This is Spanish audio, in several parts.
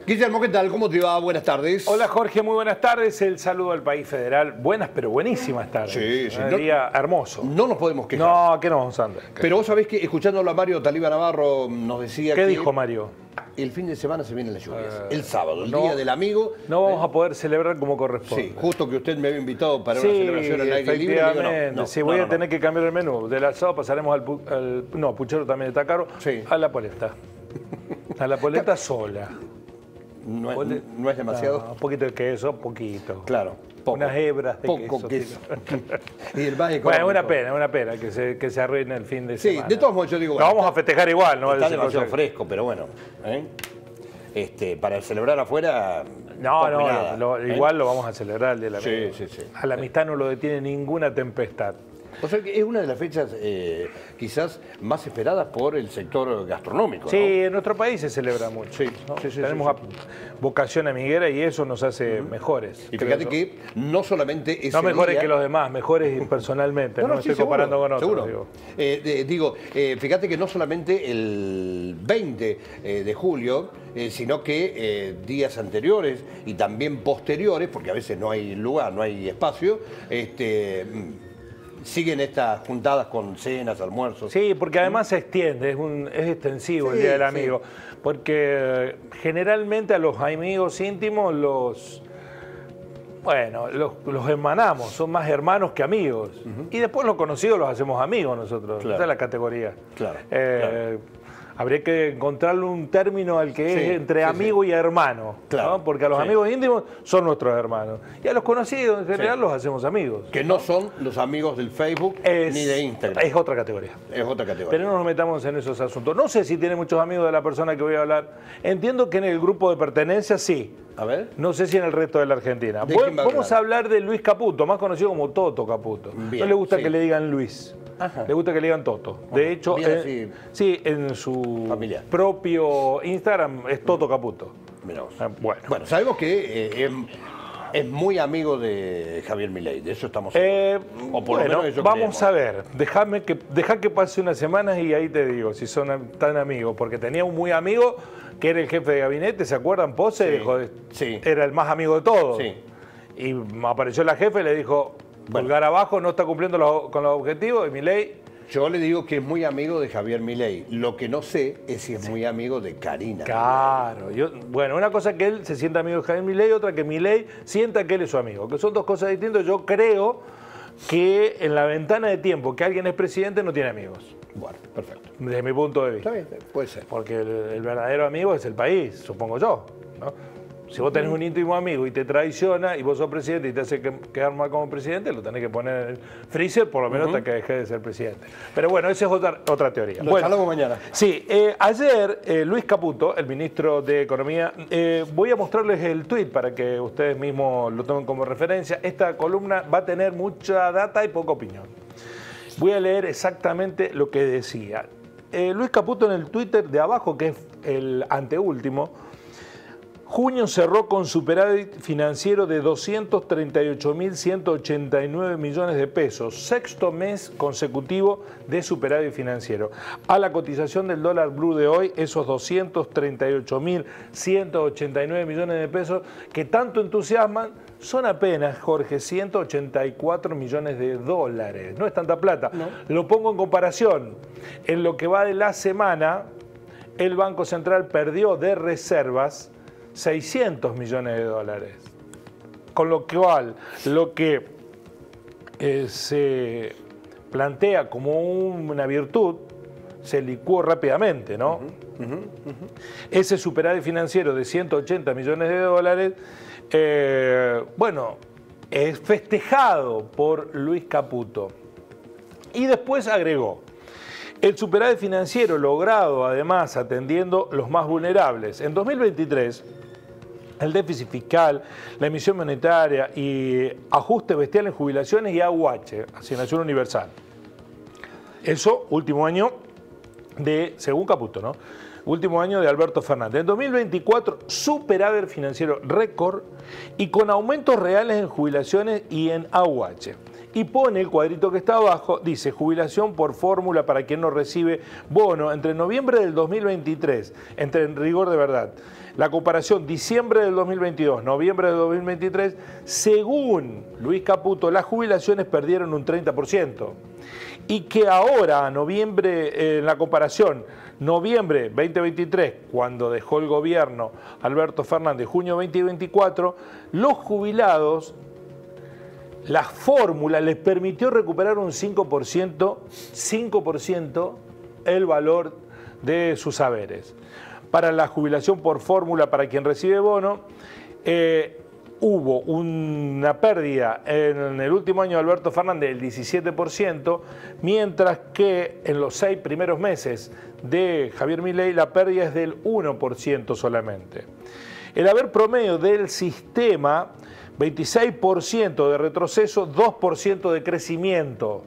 Guillermo, ¿qué tal? ¿Cómo te va? Buenas tardes. Hola Jorge, muy buenas tardes. El saludo al país federal. Buenas pero buenísimas tardes. Sí, sí. Un día hermoso. No nos podemos quejar. No, ¿qué nos vamos a andar? Pero vos sabés que escuchándolo a Mario Taliba Navarro nos decía ¿Qué que dijo Mario? el fin de semana se vienen las lluvias. El sábado, el no, día del amigo. No vamos a poder celebrar como corresponde. Sí, justo que usted me había invitado para una Sí, celebración al aire libre. efectivamente. Sí, voy a tener que cambiar el menú. Del asado pasaremos al no, puchero también está caro. Sí. A la polenta. A la polenta sola. No es demasiado. No, un poquito de queso, poquito. Claro. Poco. Unas hebras de poco queso. Y el más bueno, es una pena que se arruine el fin de semana. Sí, de todos modos yo digo... Lo vamos a festejar igual, ¿no? Está demasiado fresco, pero bueno. Para celebrar afuera... Igual lo vamos a celebrar el Día del Amigo. Sí. A la amistad no lo detiene ninguna tempestad. O sea que es una de las fechas quizás más esperadas por el sector gastronómico, ¿no? Sí, en nuestro país se celebra mucho. Sí, ¿no? sí. Tenemos vocación amiguera y eso nos hace mejores. Y fíjate que no solamente es... No mejores que los demás, mejores personalmente. No estoy comparando con otros. Seguro. Fíjate que no solamente el 20 de julio, sino que días anteriores y también posteriores, porque a veces no hay lugar, no hay espacio, siguen estas juntadas con cenas, almuerzos. Sí, porque además se extiende, es extensivo el Día del Amigo. Porque generalmente a los amigos íntimos los hermanamos, son más hermanos que amigos. Y después los conocidos los hacemos amigos nosotros. Claro. Esa es la categoría. Claro. Habría que encontrarle un término al que es entre amigo y hermano. Claro. ¿no? Porque a los amigos íntimos son nuestros hermanos. Y a los conocidos en general los hacemos amigos. Que no son los amigos del Facebook ni de Instagram. Es otra categoría. Es otra categoría. Pero no nos metamos en esos asuntos. No sé si tiene muchos amigos de la persona que voy a hablar. Entiendo que en el grupo de pertenencia sí. A ver. No sé si en el resto de la Argentina. Vamos a hablar de Luis Caputo, más conocido como Toto Caputo. Bien, no le gusta que le digan Luis. Ajá. Le gusta que le digan Toto. De hecho, en su familiar. Propio Instagram es Toto Caputo. Mirá vos. Bueno, sabemos que es muy amigo de Javier Milei, de eso estamos seguros. O por lo menos eso vamos creemos. a ver. Deja que pase unas semanas y ahí te digo si son tan amigos. Porque tenía un muy amigo que era el jefe de gabinete, ¿se acuerdan? Pose era el más amigo de todos. Sí. Y apareció la jefe y le dijo... Pulgar abajo, no está cumpliendo con los objetivos de Milei. Yo le digo que es muy amigo de Javier Milei. Lo que no sé es si es muy amigo de Karina. Claro. Una cosa es que él se sienta amigo de Javier Milei, otra que Milei sienta que él es su amigo. Que son dos cosas distintas. Yo creo que en la ventana de tiempo que alguien es presidente no tiene amigos. Bueno, perfecto. Desde mi punto de vista. Está bien, puede ser. Porque el verdadero amigo es el país, supongo yo, ¿no? Si vos tenés un íntimo amigo y te traiciona y vos sos presidente y te hace quedar mal como presidente, lo tenés que poner en el freezer por lo menos hasta que deje de ser presidente. Pero bueno, esa es otra teoría. Lo charlamos mañana. Sí, ayer Luis Caputo, el ministro de Economía, voy a mostrarles el tuit para que ustedes mismos lo tomen como referencia. Esta columna va a tener mucha data y poca opinión. Voy a leer exactamente lo que decía. Luis Caputo en el Twitter de abajo, que es el anteúltimo, junio cerró con superávit financiero de 238.189 millones de pesos, sexto mes consecutivo de superávit financiero. A la cotización del dólar blue de hoy, esos 238.189 millones de pesos que tanto entusiasman, son apenas, Jorge, 184 millones de dólares. No es tanta plata. No. Lo pongo en comparación. En lo que va de la semana, el Banco Central perdió de reservas 600 millones de dólares. Con lo cual, lo que se plantea como una virtud se licuó rápidamente, ¿no? Ese superávit financiero de 180 millones de dólares, es festejado por Luis Caputo. Y después agregó: el superávit financiero logrado, además, atendiendo los más vulnerables. En 2023, el déficit fiscal, la emisión monetaria y ajuste bestial en jubilaciones y AUH, Asignación Universal. Eso, último año según Caputo, ¿no? Último año de Alberto Fernández. En 2024, superávit financiero récord y con aumentos reales en jubilaciones y en AUH. Y pone el cuadrito que está abajo, dice jubilación por fórmula para quien no recibe bono entre noviembre del 2023, entre en rigor de verdad. La comparación diciembre del 2022, noviembre del 2023, según Luis Caputo, las jubilaciones perdieron un 30%. Y que ahora, noviembre, en la comparación, noviembre 2023, cuando dejó el gobierno Alberto Fernández, junio 2024, los jubilados, la fórmula les permitió recuperar un 5% el valor de sus haberes. Para la jubilación por fórmula para quien recibe bono, hubo una pérdida en el último año de Alberto Fernández del 17%, mientras que en los 6 primeros meses de Javier Milei la pérdida es del 1% solamente. El haber promedio del sistema, 26% de retroceso, 2% de crecimiento.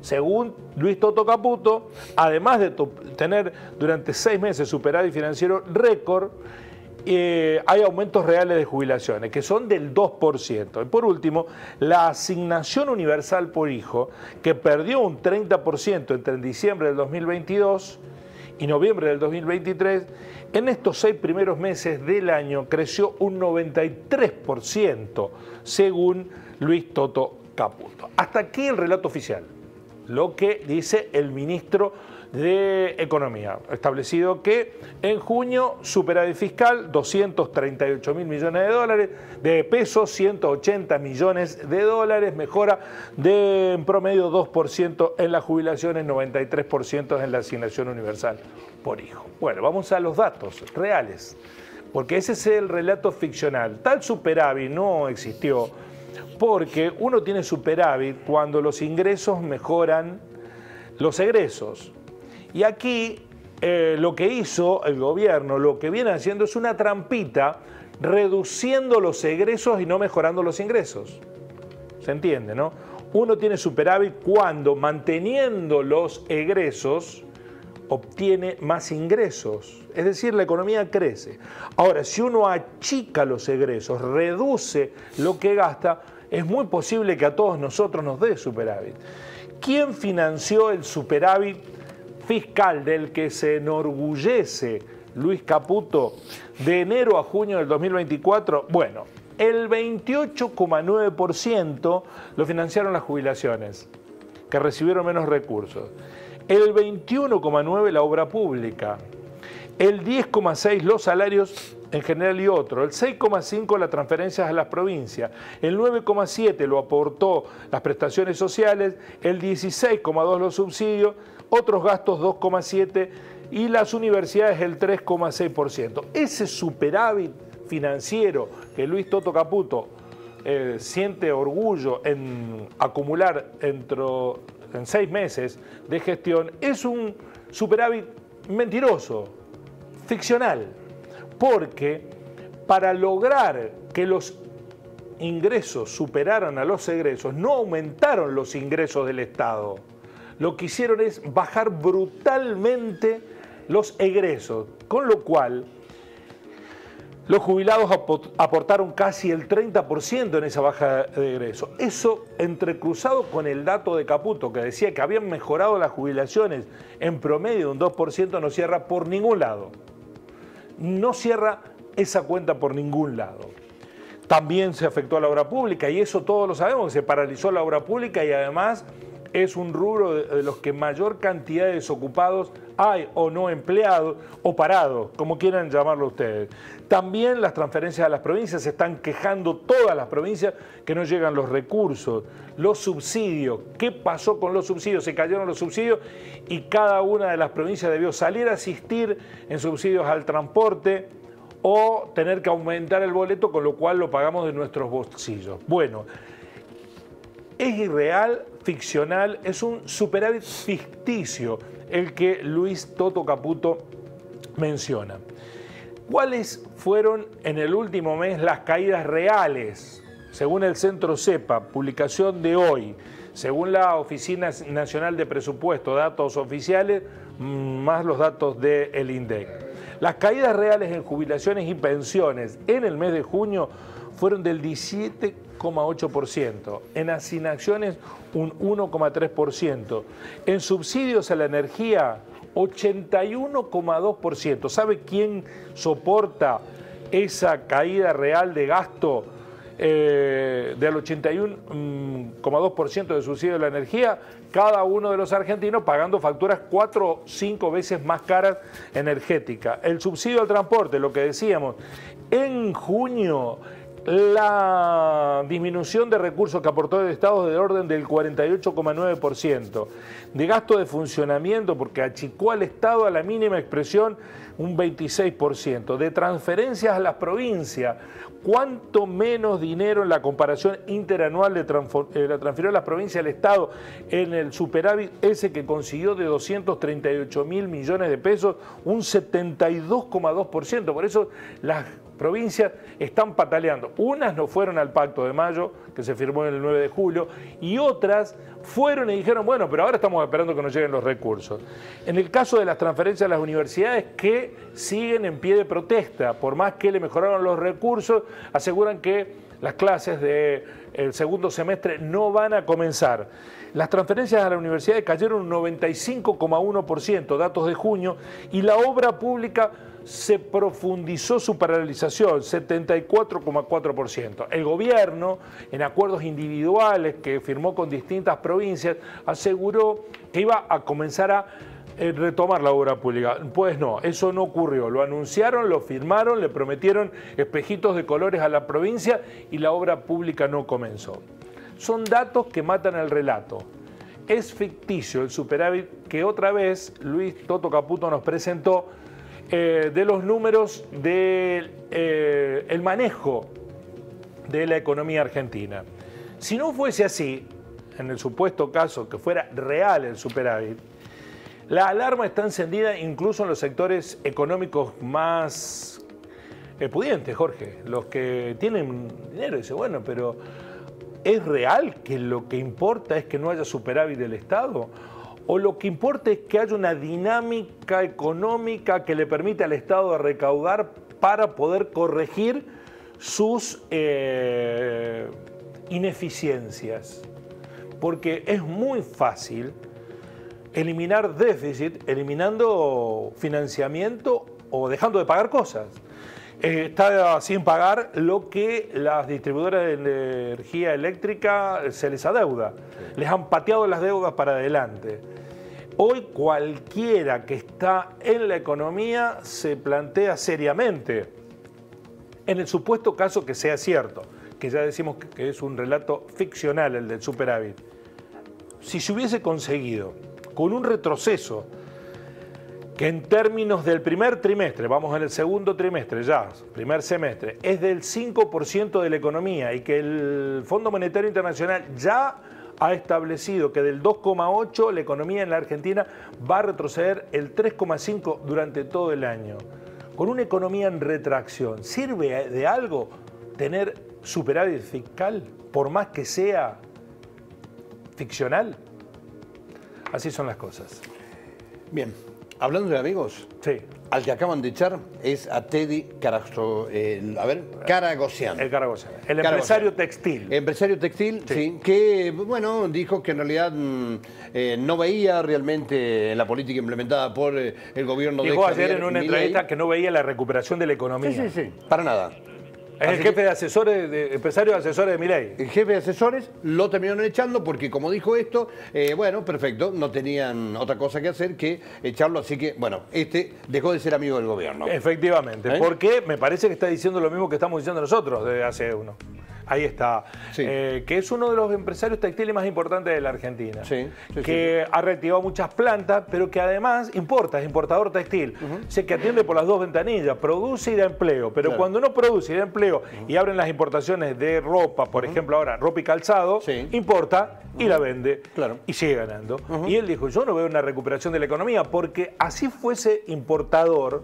Según Luis Toto Caputo, además de tener durante 6 meses superávit financiero récord, hay aumentos reales de jubilaciones, que son del 2%. Y por último, la asignación universal por hijo, que perdió un 30% entre diciembre del 2022 y noviembre del 2023, en estos 6 primeros meses del año creció un 93%, según Luis Toto Caputo. Hasta aquí el relato oficial, lo que dice el ministro de Economía, establecido que en junio superávit fiscal 238 mil millones de dólares, de pesos 180 millones de dólares, mejora de en promedio 2% en las jubilaciones, 93% en la asignación universal por hijo. Bueno, vamos a los datos reales, porque ese es el relato ficcional. Tal superávit no existió, porque uno tiene superávit cuando los ingresos mejoran los egresos. Y aquí lo que hizo el gobierno, lo que viene haciendo es una trampita, reduciendo los egresos y no mejorando los ingresos. ¿Se entiende, no? Uno tiene superávit cuando, manteniendo los egresos, obtiene más ingresos. Es decir, la economía crece. Ahora, si uno achica los egresos, reduce lo que gasta, es muy posible que a todos nosotros nos dé superávit. ¿Quién financió el superávit fiscal del que se enorgullece Luis Caputo de enero a junio del 2024? Bueno, el 28,9% lo financiaron las jubilaciones, que recibieron menos recursos. El 21,9% la obra pública. El 10,6% los salarios en general y otro. El 6,5% las transferencias a las provincias. El 9,7% lo aportó las prestaciones sociales. El 16,2% los subsidios. Otros gastos 2,7% y las universidades el 3,6%. Ese superávit financiero que Luis Toto Caputo siente orgullo en acumular en 6 meses de gestión es un superávit mentiroso, ficcional, porque para lograr que los ingresos superaran a los egresos, no aumentaron los ingresos del Estado. Lo que hicieron es bajar brutalmente los egresos, con lo cual los jubilados aportaron casi el 30% en esa baja de egresos. Eso entrecruzado con el dato de Caputo, que decía que habían mejorado las jubilaciones en promedio un 2%, no cierra por ningún lado. No cierra esa cuenta por ningún lado. También se afectó a la obra pública, y eso todos lo sabemos, que se paralizó la obra pública y además es un rubro de los que mayor cantidad de desocupados hay, o no empleados, o parados, como quieran llamarlo ustedes. También las transferencias a las provincias, se están quejando todas las provincias que no llegan los recursos, los subsidios. ¿Qué pasó con los subsidios? Se cayeron los subsidios y cada una de las provincias debió salir a asistir en subsidios al transporte o tener que aumentar el boleto, con lo cual lo pagamos de nuestros bolsillos. Bueno, es irreal, ficcional, es un superávit ficticio el que Luis Toto Caputo menciona. ¿Cuáles fueron en el último mes las caídas reales? Según el Centro CEPA, publicación de hoy, según la Oficina Nacional de Presupuesto, datos oficiales más los datos del INDEC. Las caídas reales en jubilaciones y pensiones en el mes de junio fueron del 17,8%, en asignaciones un 1,3%, en subsidios a la energía 81,2%. ¿Sabe quién soporta esa caída real de gasto del 81,2% de subsidio de la energía? Cada uno de los argentinos pagando facturas 4 o 5 veces más caras energéticas. El subsidio al transporte, lo que decíamos, en junio la disminución de recursos que aportó el Estado es de orden del 48,9%. De gasto de funcionamiento, porque achicó al Estado a la mínima expresión, un 26%. De transferencias a las provincias, cuánto menos dinero en la comparación interanual la transfirió a las provincias al Estado en el superávit ese que consiguió de 238.000 millones de pesos, un 72,2%. Por eso las provincias están pataleando. Unas no fueron al Pacto de Mayo, que se firmó el 9 de julio, y otras fueron y dijeron, bueno, pero ahora estamos esperando que nos lleguen los recursos. En el caso de las transferencias a las universidades, que siguen en pie de protesta, por más que le mejoraron los recursos, aseguran que las clases del segundo semestre no van a comenzar. Las transferencias a las universidades cayeron un 95,1%, datos de junio, y la obra pública se profundizó su paralización, 74,4%. El gobierno, en acuerdos individuales que firmó con distintas provincias, aseguró que iba a comenzar a retomar la obra pública. Pues no, eso no ocurrió. Lo anunciaron, lo firmaron, le prometieron espejitos de colores a la provincia y la obra pública no comenzó. Son datos que matan el relato. Es ficticio el superávit que otra vez Luis Toto Caputo nos presentó de los números del el manejo de la economía argentina. Si no fuese así, en el supuesto caso que fuera real el superávit, la alarma está encendida incluso en los sectores económicos más pudientes, Jorge, los que tienen dinero. Dice, bueno, pero ¿es real que lo que importa es que no haya superávit del Estado? ¿O lo que importa es que haya una dinámica económica que le permita al Estado recaudar para poder corregir sus ineficiencias? Porque es muy fácil eliminar déficit eliminando financiamiento o dejando de pagar cosas. Está sin pagar lo que las distribuidoras de energía eléctrica se les adeuda. Les han pateado las deudas para adelante. Hoy cualquiera que está en la economía se plantea seriamente, en el supuesto caso que sea cierto, que ya decimos que es un relato ficcional el del superávit, si se hubiese conseguido con un retroceso que en términos del primer trimestre, vamos en el segundo trimestre ya, primer semestre, es del 5% de la economía y que el Fondo Monetario Internacional ya ha establecido que del 2,8 la economía en la Argentina va a retroceder el 3,5 durante todo el año. Con una economía en retracción, ¿sirve de algo tener superávit fiscal, por más que sea ficcional? Así son las cosas. Bien, hablando de amigos, Sí. al que acaban de echar es a Teddy Karagossian. El Karagossian, el empresario textil. Empresario textil, sí, que bueno, dijo que en realidad no veía realmente la política implementada por el gobierno de Dijo Javier ayer en una Milei. entrevista que no veía la recuperación de la economía. Sí, sí, sí, para nada. Es el jefe de asesores, empresario de asesores de Milei. El jefe de asesores lo terminaron echando porque, como dijo esto, bueno, perfecto, no tenían otra cosa que hacer que echarlo, así que, bueno, dejó de ser amigo del gobierno. Efectivamente, porque me parece que está diciendo lo mismo que estamos diciendo nosotros desde hace uno. Ahí está, Sí. que es uno de los empresarios textiles más importantes de la Argentina, Sí, sí, que ha reactivado muchas plantas, pero que además importa, es importador textil, sé que atiende por las dos ventanillas, produce y da empleo, pero Claro. cuando no produce y da empleo y abren las importaciones de ropa, por ejemplo ahora ropa y calzado, Sí. importa y la vende Claro. y sigue ganando. Y él dijo, yo no veo una recuperación de la economía, porque así fuese importador,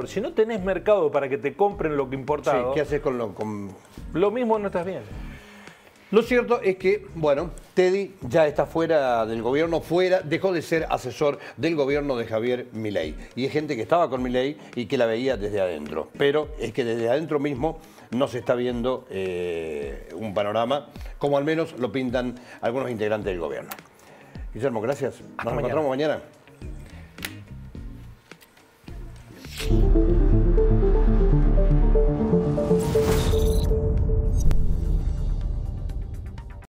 si no tenés mercado para que te compren lo que Sí, importado, ¿qué haces con lo mismo no estás bien. Lo cierto es que, bueno, Teddy ya está fuera del gobierno, dejó de ser asesor del gobierno de Javier Milei. Y es gente que estaba con Milei y que la veía desde adentro. Pero es que desde adentro mismo no se está viendo un panorama, como al menos lo pintan algunos integrantes del gobierno. Guillermo, gracias. Nos encontramos mañana.